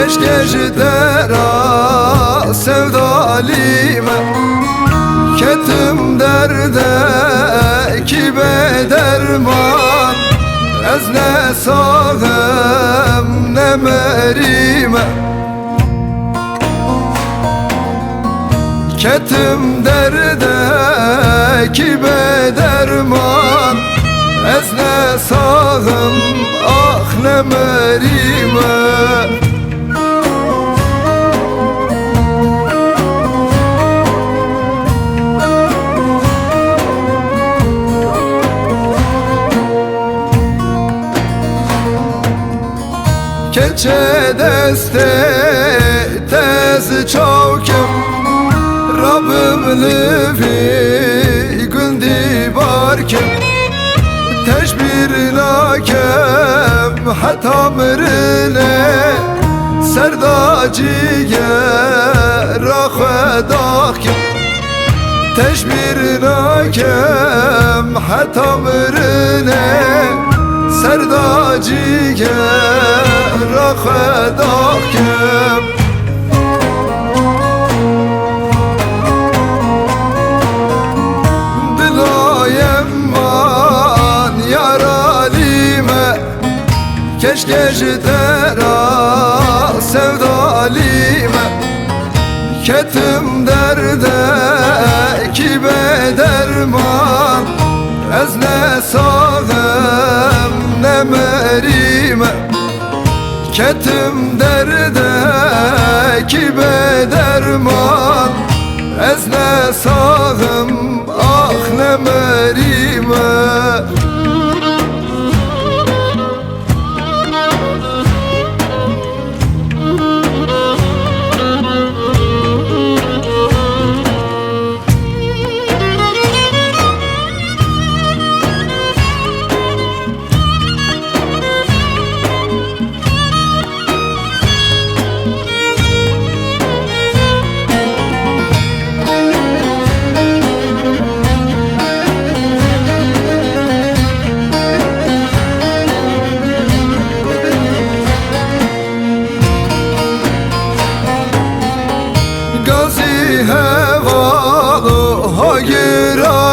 keşke jidera sevdalime ketim derde ki bederman ez ne sağım ne merime ketim derde ki bederman ez ne sağım ah ne merime keçe deste tez çavkim Rabbim lüfi gündi barkim teşbir lakem hatta mırine serdaciye rakhdakim teşbir lakem hatta mırine serdaciye rakhdakim keşke jidera sevdalime ketim derde ki bederman ez ne sağım ne merime ketim derde ki bederman ez ne sağım ah ne merime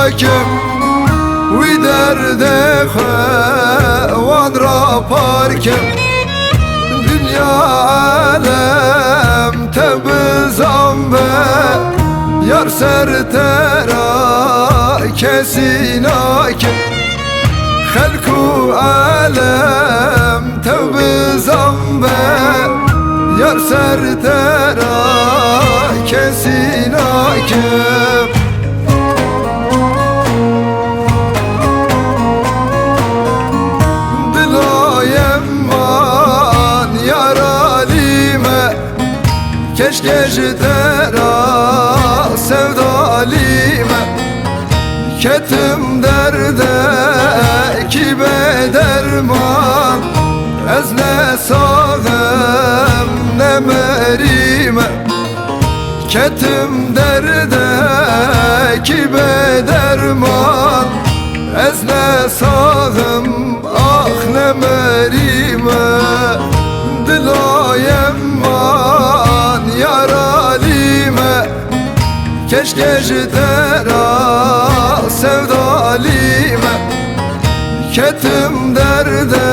hakim Wi derde xevan ra parkim Dünya alem tebizam be Yar sertera kesin hakim Halku alem tebizam be Yar sertera kesin hakim keşke jidera sevdalime ketim derde ki bederman ez ne sağım ne merime ketim derde ki bederman ez ne sağım ah ne merime dilayem keşke jidera sevdalime ketim derde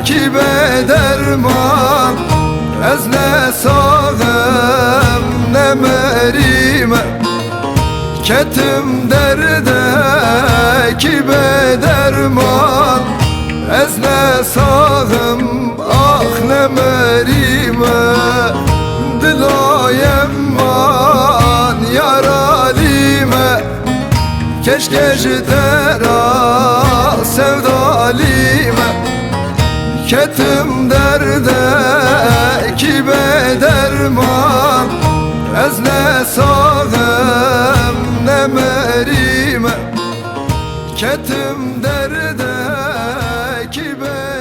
ki bederman ez ne sağım ne merime ketim derde ki bederman ez ne sağım ah ne merime dilayem keşke jidera sevdalime ketim derde ki bederman ez ne sağım ne merime ketim derde ki bederman